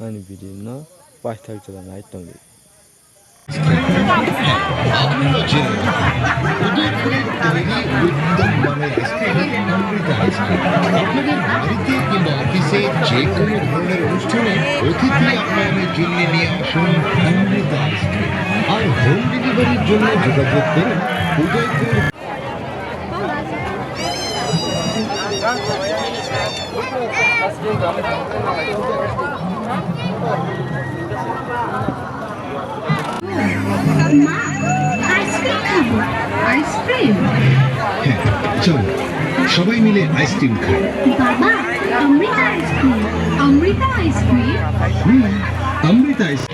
아니 비리나 빠이탈자가 나있던 게 উদয়পুরের তৈরি উত্তম মানের ice cream Amrita ice cream. আপনাদের বাড়িতে কিংবা অফিসে যে কোনো ধরনের অনুষ্ঠানে অতিথি আপ্যায়নের জন্য নিয়ে আসুন অমৃতা আইসক্রিম। আর হোম ডেলিভারির জন্য যোগাযোগ করুন উদয়পুর। আইসক্রিম চল সবাই মিলে আইসক্রিম খাই। বাবা Amrita ice cream Amrita ice cream Amrita ice cream.